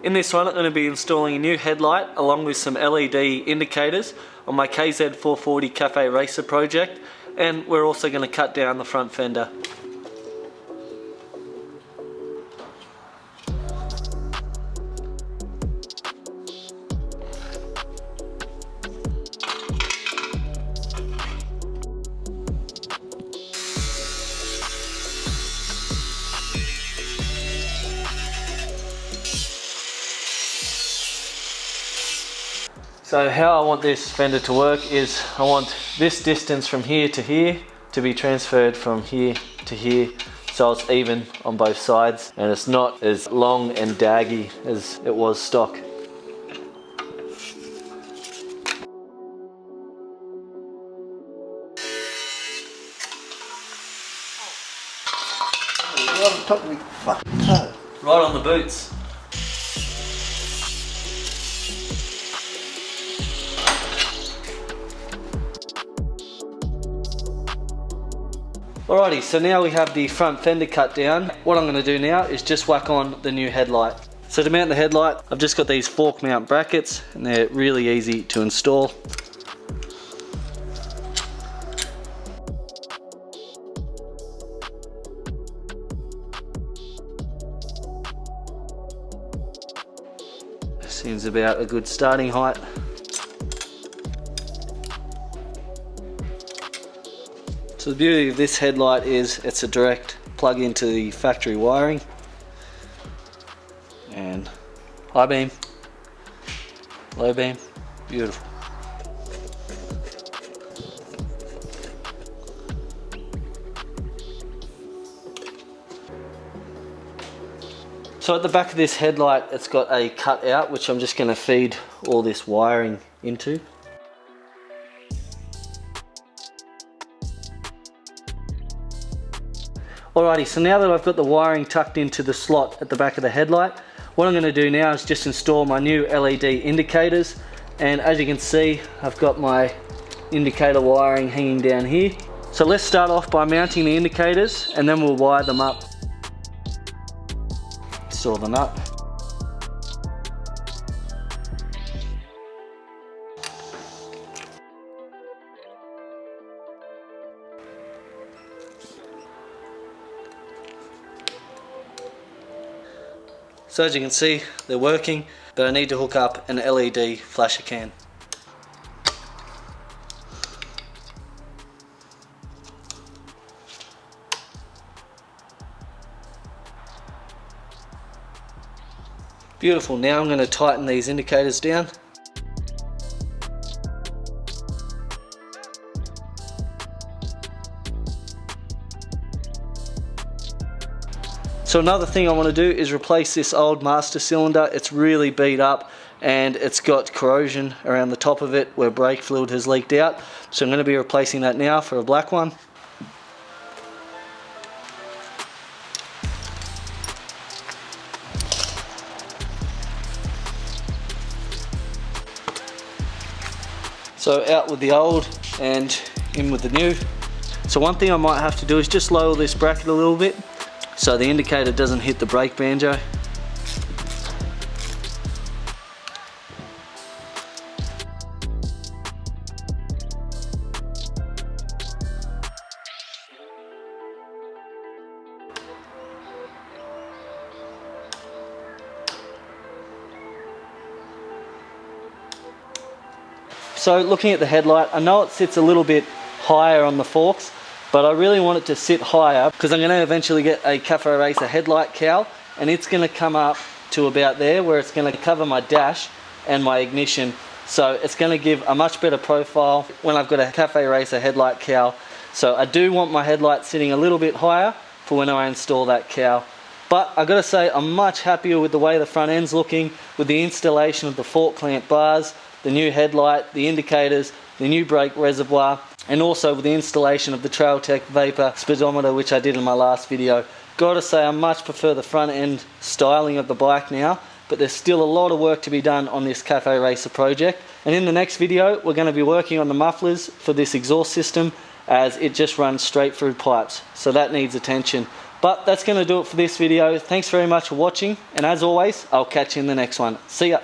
In this one I'm going to be installing a new headlight along with some LED indicators on my KZ440 Cafe Racer project, and we're also going to cut down the front fender. So how I want this fender to work is I want this distance from here to be transferred from here to here, so it's even on both sides and it's not as long and daggy as it was stock. Right on top of me fucking toe. Right on the boots. Alrighty, so now we have the front fender cut down. What I'm going to do now is just whack on the new headlight. So to mount the headlight, I've just got these fork mount brackets and they're really easy to install. Seems about a good starting height. So the beauty of this headlight is it's a direct plug into the factory wiring, and high beam, low beam, beautiful. So at the back of this headlight it's got a cut out which I'm just going to feed all this wiring into. Alrighty, so now that I've got the wiring tucked into the slot at the back of the headlight, what I'm going to do now is just install my new LED indicators, and as you can see I've got my indicator wiring hanging down here. So let's start off by mounting the indicators and then we'll wire them up. Install the nut. So as you can see, they're working, but I need to hook up an LED flasher can. Beautiful, now I'm going to tighten these indicators down. So another thing I want to do is replace this old master cylinder. It's really beat up and it's got corrosion around the top of it where brake fluid has leaked out. So I'm going to be replacing that now for a black one. So out with the old and in with the new. So one thing I might have to do is just lower this bracket a little bit so the indicator doesn't hit the brake banjo. So looking at the headlight, I know it sits a little bit higher on the forks, but I really want it to sit higher because I'm going to eventually get a Cafe Racer headlight cowl, and it's going to come up to about there where it's going to cover my dash and my ignition. So it's going to give a much better profile when I've got a Cafe Racer headlight cowl. So I do want my headlight sitting a little bit higher for when I install that cowl. But I've got to say I'm much happier with the way the front end's looking, with the installation of the fork clamp bars, the new headlight, the indicators, the new brake reservoir, and also with the installation of the Trailtech Vapor speedometer, which I did in my last video. Gotta say I much prefer the front end styling of the bike now, but there's still a lot of work to be done on this Cafe Racer project. And in the next video we're going to be working on the mufflers for this exhaust system, as it just runs straight through pipes, so that needs attention. But that's going to do it for this video. Thanks very much for watching, and as always, I'll catch you in the next one. See ya.